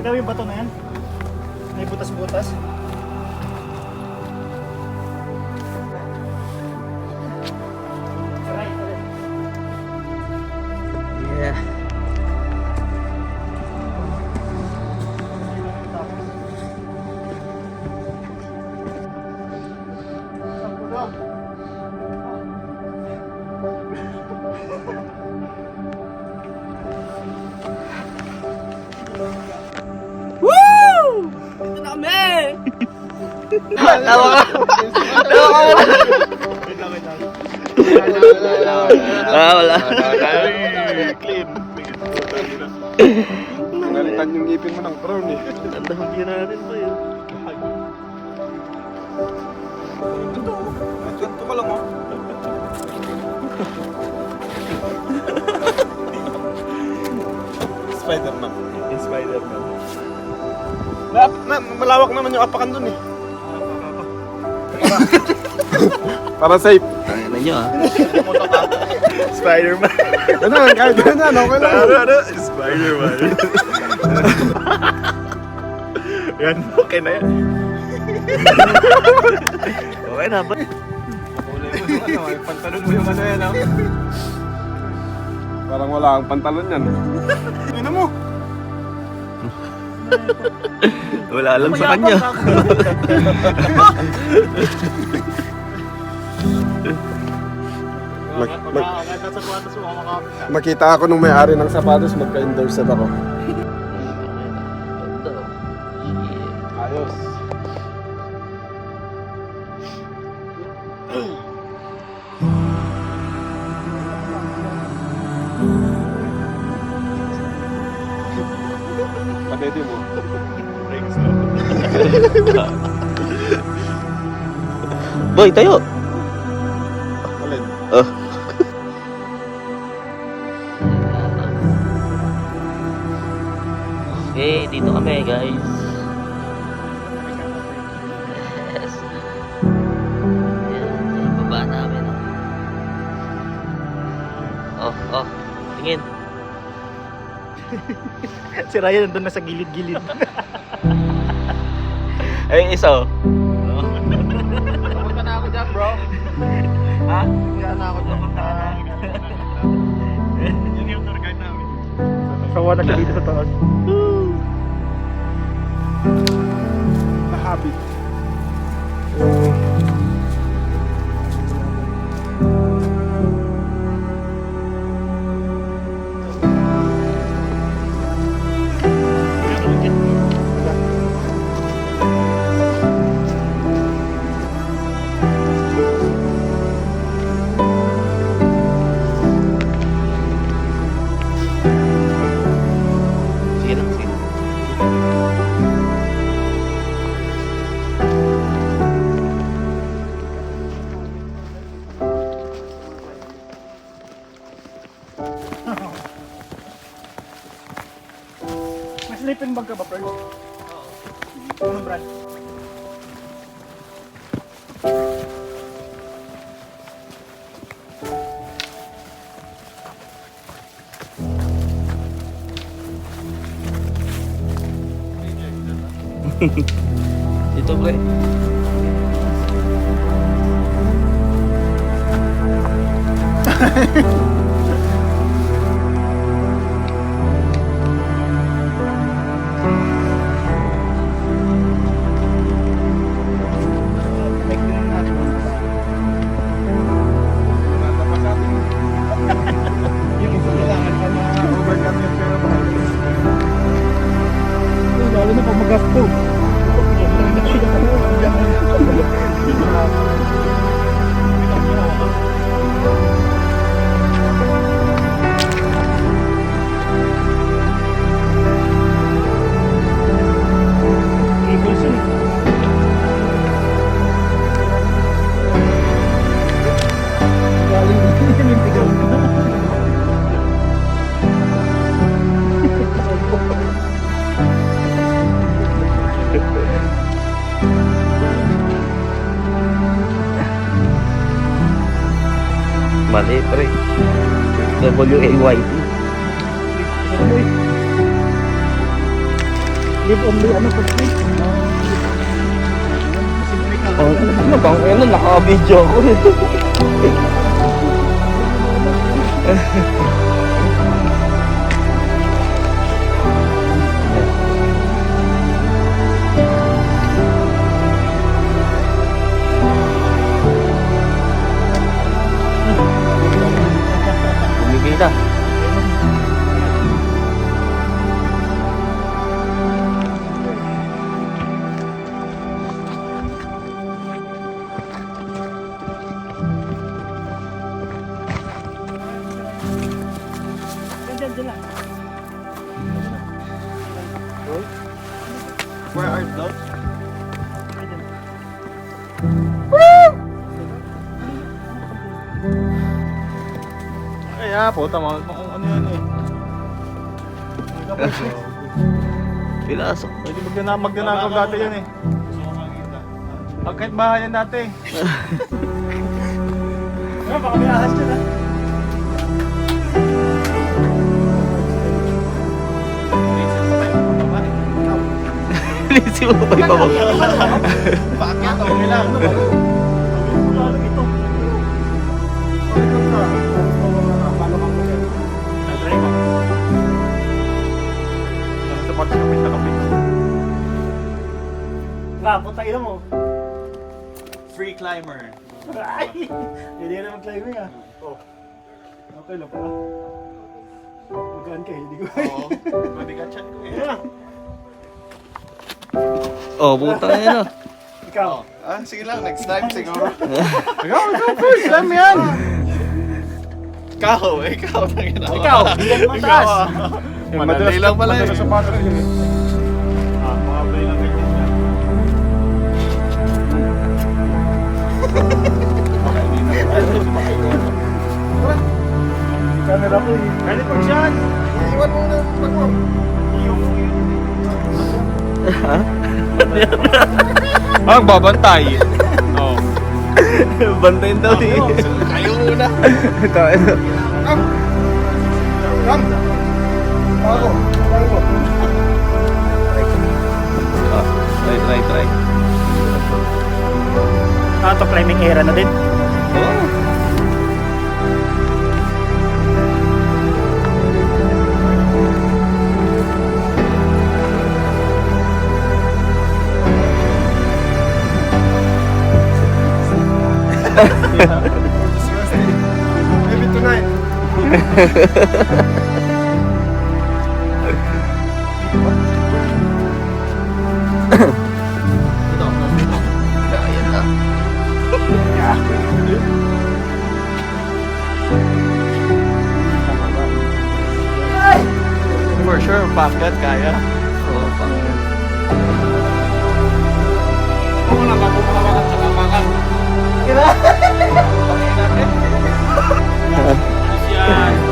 Kita mo yung bato na yan? May butas-butas. Yeah. Woo! Ito na kami! Tawa ka! Tawa ka! Wait lang, wait lang. Wala. Clean. Nalitan yung ngipin mo ng crown eh. Ang dahagi natin pa yun. Ito ka lang oh. Spider-Man. In Spider-Man. Malawak naman yung apakan dun eh. Para safe. Ano nyo ah? Spider-Man. Ano, kahit ganyan, okay lang. Spider-Man. Yan, okay na yan. Okay na ba? Kulay mo yung ano, pantalon mo yung ano yan ah. Parang wala kang pantalon yan. Ano mo? Wala alam sa kanya. Makita ako nung may-ari ng sapatos, magka-endorse ako. Ayos. Patete mo. Boy, tayo! Alin? Oh. Okay, dito kami guys. Yes. Yan, baba namin. Oh, tingin. Si Ryan nandun na sa gilid-gilid. Ay, isa oh. Papunta na ako dyan, bro. Ha? Papunta na ako dyan. Yun yung tour guide namin. Sawa na siya dito sa taas. Na-habit. Sige lang, sige lang. May sleeping bag ka ba, Fred? Oo. Anong brand? Dito pre. Yung isa kailangan ka na overcome yung pero lalo na pag magasto. Mali pre. W-A-Y-T. Live only, ano, first week. Oh, ano bang ano, naka-video ako nito. Bumigay na. Diyan lang. Where are those? Ay, puta mo. Ano yan eh. Pinasok. Pwede magnanakaw dati yan eh. Kahit bahay yan dati. Ano, baka may ahas dyan, ha? Lisi mo pa yung pabag. Bakit? Okay lang. Lalo ito. Sa parte kapit na kapit. Nga, punta ina mo. Free climber. Ay! Hindi na mag-climbing, ah. Oh. Okay lang pala. Magaan ka, hindi ko. Oo. Mabigat chan ko eh. Oh, puta na yun, oh. Ikaw. Ah, sige lang. Next time siguro. Ikaw first time yan. Ikaw. Ikaw, bilang mataas. Madali lang pala eh. Madalas sa pato rin, eh. Mga play lang kayo. Camera ko, eh. Ready po dyan. Iwan mo na pag mo. Ah, babantay. Oo. Bantayin daw eh. Kayo muna. Ito, ito. Come. Ako. Try. Ito, climbing era na din. Oh. Maybe tonight. Ayan na. For sure, bakit kaya? Oh, pangyan. Kung na bago makawakan sa kamakan.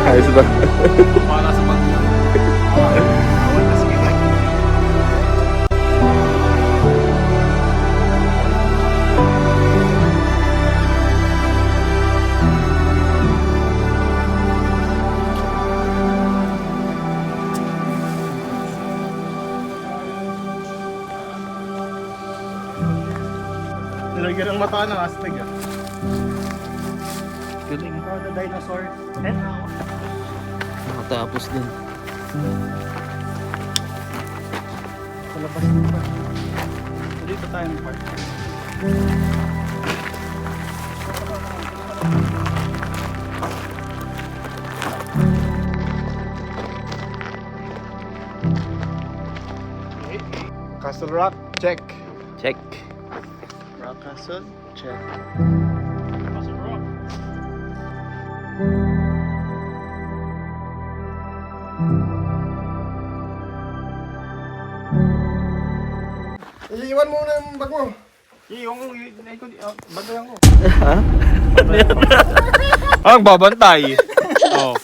Ayos ba? Para sa pag... Nilagyan ng mata ng astig ah. Galing. Ito, the dinosaur. Net. Nakatapos din. Sa labas din pa. Dito tayo ng park. Castle Rock, check. Check. Rock Castle, check. Iiwan mo na yung bag mo. Bantayan ko. Ha? Ah, babantay. Oh.